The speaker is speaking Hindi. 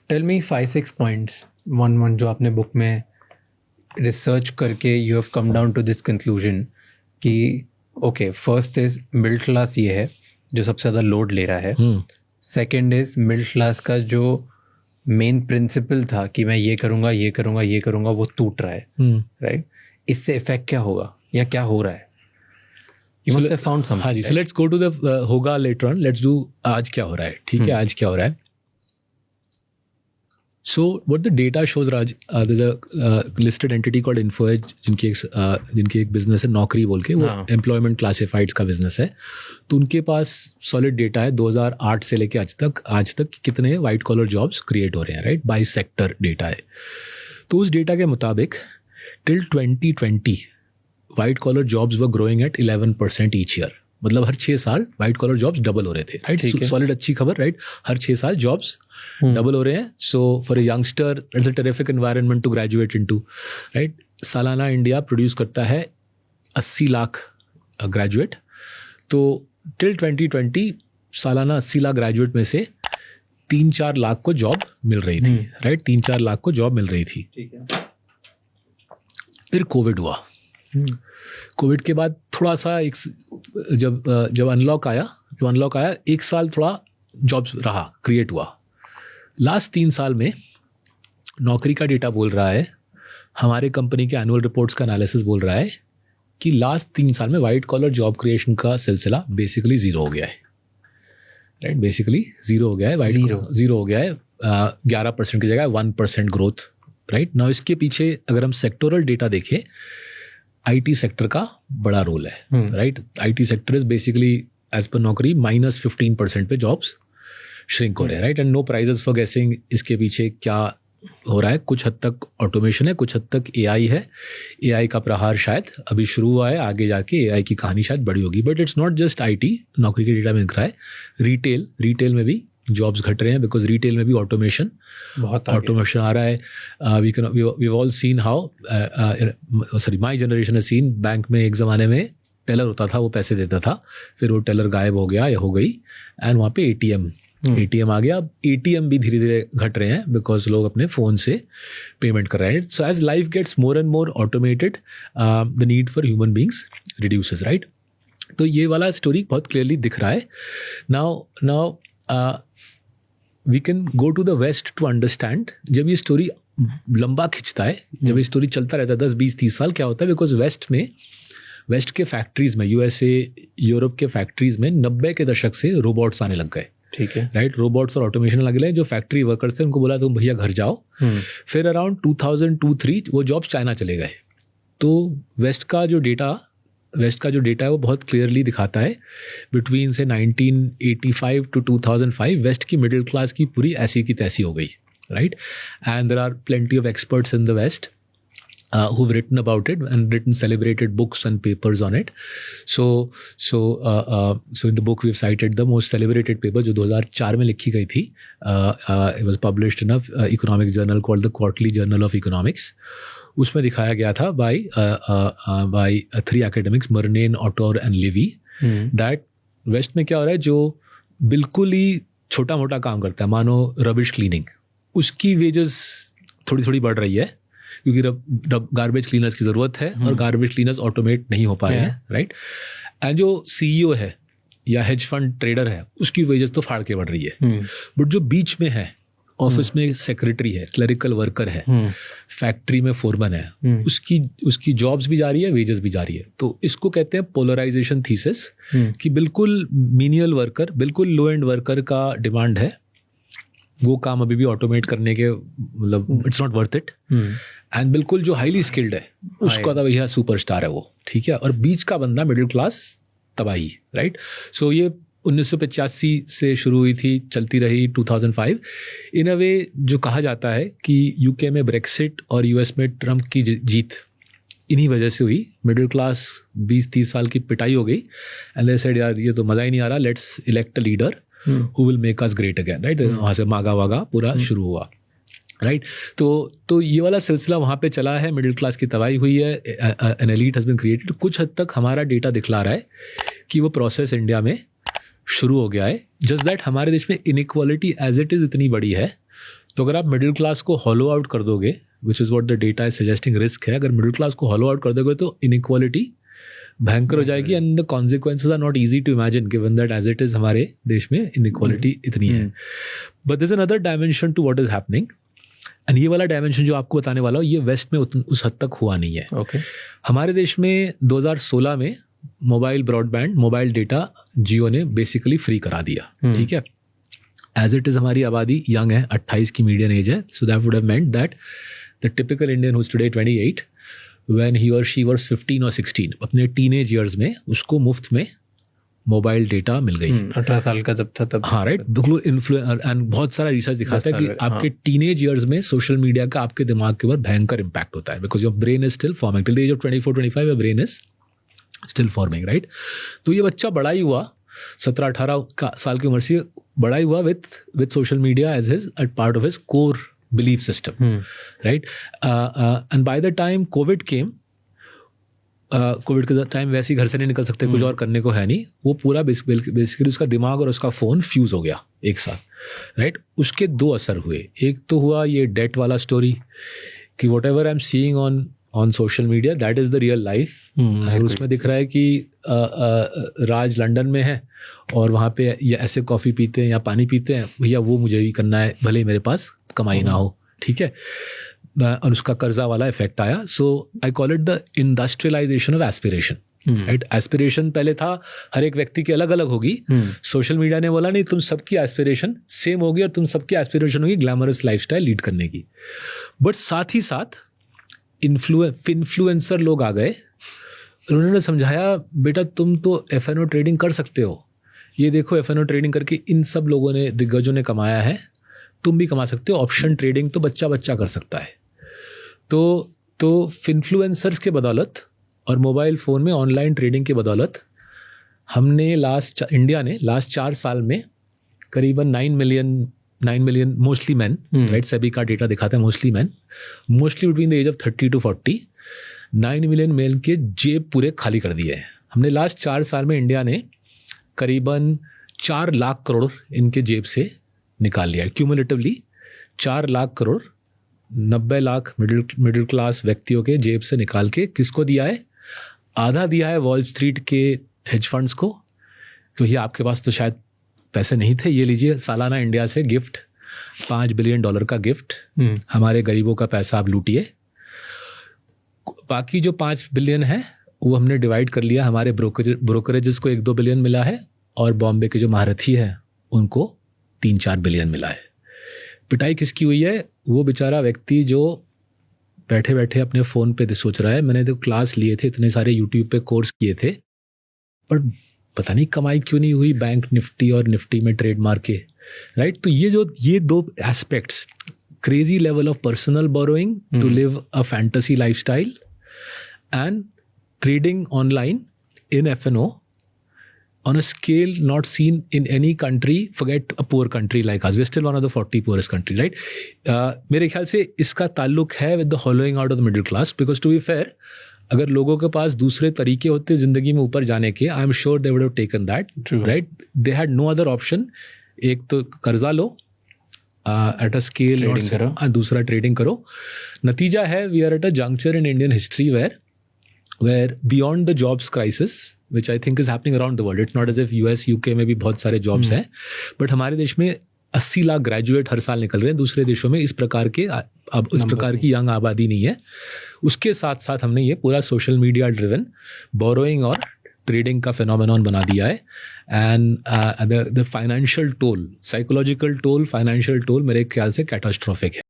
टेल मी 5-6 पॉइंट्स वन जो आपने बुक में रिसर्च करके you have come down to this conclusion कि okay, first is middle class ये है जो सबसे ज़्यादा लोड ले रहा है. सेकेंड इज मिडिल क्लास का जो मेन प्रिंसिपल था कि मैं ये करूँगा ये करूँगा ये करूँगा, वो टूट रहा है. राइट. इससे इफेक्ट क्या होगा या क्या हो रहा है? You must have found something. हाँ जी. So let's go to the होगा later on. Let's do आज क्या हो रहा है. ठीक है, आज क्या हो रहा है. So what the data shows, Raj, there's a listed entity called InfoEdge जिनकी एक बिजनेस है नौकरी बोल के, वो एम्प्लॉयमेंट क्लासिफाइड्स का बिजनेस है. तो उनके पास सॉलिड डेटा है 2008 से लेके आज तक कितने वाइट कॉलर जॉब्स क्रिएट हो रहे हैं. राइट. बाय सेक्टर डेटा है. तो उस डेटा के मुताबिक till 2020 white collar jobs were growing at 11% each year. मतलब हर 6 साल वाइट कॉलर जॉब्स डबल हो रहे थे. राइट. सॉलिड अच्छी खबर. राइट. हर 6 साल जॉब्स डबल हो रहे हैं. So for a youngster it's a terrific environment to graduate into. Right. सालाना इंडिया प्रोड्यूस करता है 80 लाख ग्रेजुएट. तो टिल 2020 सालाना 80 लाख ग्रेजुएट में से 3-4 लाख को जॉब मिल रही थी. राइट. 3-4 लाख को जॉब मिल रही थी. फिर कोविड हुआ. कोविड के बाद थोड़ा सा जब अनलॉक आया 1 साल थोड़ा जॉब्स रहा, क्रिएट हुआ. लास्ट 3 साल में नौकरी का डेटा बोल रहा है, हमारे कंपनी के एनुअल रिपोर्ट्स का एनालिसिस बोल रहा है कि लास्ट 3 साल में वाइट कॉलर जॉब क्रिएशन का सिलसिला बेसिकली जीरो हो गया है. राइट. बेसिकली जीरो हो गया है. जीरो हो गया है. 11% की जगह 1% ग्रोथ. राइट. नाउ इसके पीछे अगर हम सेक्टोरल डेटा देखें, आईटी सेक्टर का बड़ा रोल है. Right. IT sector is basically as per Naukri -15% पे जॉब्स श्रिंक हो रहे हैं. Right. And no prizes for guessing इसके पीछे क्या हो रहा है. कुछ हद तक ऑटोमेशन है, कुछ हद तक एआई है. एआई का प्रहार शायद अभी शुरू हुआ है, आगे जाके एआई की कहानी शायद बड़ी होगी. But it's not just IT. नौकरी के डेटा में दिख रहा है रिटेल में भी जॉब्स घट रहे हैं, बिकॉज रिटेल में भी ऑटोमेशन आ रहा है. We all seen how my generation has seen, bank में एक ज़माने में टेलर होता था, वो पैसे देता था, फिर वो टेलर गायब हो गया या हो गई, एंड वहाँ पे एटीएम आ गया. अब एटीएम भी धीरे धीरे घट रहे हैं बिकॉज लोग अपने फ़ोन से पेमेंट कर रहे हैं. So as life gets more and more automated, the need for human beings reduces. Right. तो ये वाला स्टोरी बहुत क्लियरली दिख रहा है. Now we can go to the west to understand. जब ये स्टोरी लंबा खिंचता है, जब ये स्टोरी चलता रहता है 10-20-30 साल, क्या होता है, बिकॉज वेस्ट के फैक्ट्रीज में, यूएसए यूरोप के फैक्ट्रीज में 90 के दशक से रोबोट्स आने लग गए. ठीक है. राइट. रोबोट्स और ऑटोमेशन लग गए. जो फैक्ट्री वर्कर्स थे उनको बोला तुम भैया घर जाओ. फिर अराउंड 2002-3 वो जॉब्स चाइना चले गए. तो वेस्ट का जो डेटा है वो बहुत क्लियरली दिखाता है बिटवीन से 1985 to 2005 वेस्ट की मिडिल क्लास की पूरी ऐसी की तैसी हो गई. Right. And there are plenty of experts in the west who've written about it and written celebrated books and papers on it. So in the book we've cited the most celebrated paper जो 2004 में लिखी गई थी. It was published in a economic journal called the Quarterly Journal of Economics. उसमें दिखाया गया था by 3 academics, Murnane, Autor and Levy, that west में क्या हो रहा है, जो बिल्कुल ही छोटा मोटा काम करता है, मानो रबिश क्लीनिंग, उसकी वेजेस थोड़ी थोड़ी बढ़ रही है क्योंकि गार्बेज क्लीनर्स की ज़रूरत है और गार्बेज क्लीनर्स ऑटोमेट नहीं हो पा रहे हैं. राइट. एंड जो सीईओ है या हेज फंड ट्रेडर है उसकी वेजेस तो फाड़ के बढ़ रही है. बट जो बीच में है, ऑफिस में सेक्रेटरी है, क्लरिकल वर्कर है, फैक्ट्री में फोरमैन है, उसकी जॉब्स भी जा रही है, वेजेस भी जा रही है. तो इसको कहते हैं पोलराइजेशन थीसिस कि बिल्कुल मीनियल वर्कर, बिल्कुल लो एंड वर्कर का डिमांड है, वो काम अभी भी ऑटोमेट करने के मतलब it's not worth it. And बिल्कुल जो हाईली स्किल्ड है उसका तो भैया सुपरस्टार है वो. ठीक है. और बीच का बंदा मिडिल क्लास तबाही. राइट. सो ये 1985 से शुरू हुई थी, चलती रही 2005. इन अ वे जो कहा जाता है कि यूके में ब्रेक्सिट और यूएस में ट्रम्प की जीत इन्हीं वजह से हुई. मिडिल क्लास 20-30 साल की पिटाई हो गई एंड दे सेड यार ये तो मज़ा ही नहीं आ रहा, let's elect a leader who will make us great again. Right. वहाँ से मागा वागा पूरा शुरू हुआ. राइट. तो ये वाला सिलसिला वहाँ पे चला है, मिडिल क्लास की तबाही हुई है, an elite has been created. कुछ हद तक हमारा डेटा दिखला रहा है कि वो प्रोसेस इंडिया में शुरू हो गया है. जस्ट दैट हमारे देश में इनइक्वालिटी एज इट इज़ इतनी बड़ी है, तो अगर आप मिडिल क्लास को हॉलो आउट कर दोगे, which is what the data is suggesting, risk है, अगर मिडिल क्लास को हॉलो आउट कर दोगे तो इनइक्वालिटी भयंकर हो जाएगी and the consequences are not easy to imagine given that as it is हमारे देश में इनइक्वालिटी इतनी है. But this another dimension to what is happening, and ये वाला डायमेंशन जो आपको बताने वाला हूँ ये वेस्ट में उस हद तक हुआ नहीं है. ओके. हमारे देश में 2016 में मोबाइल ब्रॉडबैंड, मोबाइल डेटा जियो ने बेसिकली फ्री करा दिया. ठीक है. एज इट इज़ हमारी आबादी यंग है, 28 की मीडियन एज है, so that would have meant that the typical Indian who is today 28 when he और शी वाज 15 और 16 अपने टीनेज ईयर्स में उसको मुफ्त में मोबाइल डेटा मिल गई. 18 साल का जब था तब. हाँ राइट. बिल्कुल इन्फ्लुएंस, एंड बहुत सारा रिसर्च दिखाता है कि आपके टीनेज ईयर्स में सोशल मीडिया का आपके दिमाग के ऊपर भयंकर इम्पैक्ट होता है, because your brain is still forming till the age of 24-25 your brain is still forming, right. तो ये बच्चा बड़ा ही हुआ 17-18 साल की उम्र से, बड़ा ही हुआ with social media age his part of his core belief system, right. And by the time covid came, covid के टाइम वैसे ही घर से नहीं निकल सकते, कुछ और करने को है नहीं, वो पूरा बेसिकली उसका दिमाग और उसका फ़ोन फ्यूज़ हो गया एक साथ, राइट. उसके दो असर हुए. एक तो हुआ ये डेट वाला स्टोरी कि what ever I am seeing on social media that is the real life. और उसमें दिख रहा है कि राज लंदन में है और वहाँ पे या ऐसे कॉफ़ी पीते हैं या पानी पीते हैं, भैया वो मुझे भी करना है भले ही मेरे पास कमाई ना हो. ठीक है. और उसका कर्जा वाला इफेक्ट आया. So I call it the industrialisation of aspiration, right. Aspiration पहले था हर एक व्यक्ति की अलग अलग होगी. सोशल मीडिया ने बोला नहीं, तुम सबकी एस्पिरेशन सेम होगी और तुम सबकी एस्पिरेशन होगी ग्लैमरस लाइफस्टाइल लीड करने की. बट साथ ही साथ इन्फ्लुएंसर लोग आ गए, उन्होंने समझाया बेटा तुम तो F&O ट्रेडिंग कर सकते हो, ये देखो F&O ट्रेडिंग करके इन सब लोगों ने, दिग्गजों ने कमाया है, तुम भी कमा सकते हो. ऑप्शन ट्रेडिंग तो बच्चा कर सकता है. तो इन्फ्लुएंसर्स के बदौलत और मोबाइल फ़ोन में ऑनलाइन ट्रेडिंग के बदौलत हमने इंडिया ने लास्ट 4 साल में करीबन 9 million mostly man, right, SEBI का डेटा दिखाता है mostly man, mostly between the age of 30 to 40, 9 million male के जेब पूरे खाली कर दिए हैं हमने. लास्ट 4 साल में इंडिया ने करीबन 4 लाख करोड़ इनके जेब से निकाल लिया है. Cumulatively 4 lakh crore 90 lakh middle class व्यक्तियों के जेब से निकाल के किसको दिया है? आधा दिया है वॉल स्ट्रीट के हेज फंड्स को, क्योंकि आपके पास तो शायद पैसे नहीं थे, ये लीजिए सालाना इंडिया से गिफ्ट, $5 बिलियन का गिफ्ट, हमारे गरीबों का पैसा आप लूटिए. बाकी जो 5 बिलियन है वो हमने डिवाइड कर लिया. हमारे ब्रोकरेजेस को 1-2 बिलियन मिला है और बॉम्बे के जो महारथी हैं उनको 3-4 बिलियन मिला है. पिटाई किसकी हुई है? वो बेचारा व्यक्ति जो बैठे बैठे अपने फ़ोन पे सोच रहा है मैंने तो क्लास लिए थे, इतने सारे यूट्यूब पे कोर्स किए थे, पर पता नहीं कमाई क्यों नहीं हुई बैंक निफ्टी और निफ्टी में ट्रेड मार के, राइट. तो ये दो aspects, crazy level of personal borrowing to live a fantasy lifestyle and trading online in F&O on a scale not seen in any country, forget a poor country like us, we're still one of the 40 poorest countries, right. मेरे ख्याल से इसका ताल्लुक है with the hollowing out of the middle class, because to be fair, अगर लोगों के पास दूसरे तरीके होते ज़िंदगी में ऊपर जाने के, I am sure they would have taken that, right. They had no other option. एक तो कर्जा लो एट अ स्केल, दूसरा ट्रेडिंग करो. नतीजा है we are at a juncture in Indian history where beyond the jobs crisis, which I think is happening around the world, it's not as if US, UK में भी बहुत सारे jobs हैं, but हमारे देश में 80 लाख ग्रेजुएट हर साल निकल रहे हैं. दूसरे देशों में इस प्रकार की यंग आबादी नहीं है. उसके साथ साथ हमने ये पूरा सोशल मीडिया ड्रिवन बोरोइंग और ट्रेडिंग का फिनोमेनॉन बना दिया है. And the financial toll, psychological toll, financial toll मेरे ख्याल से कैटास्ट्रॉफिक है.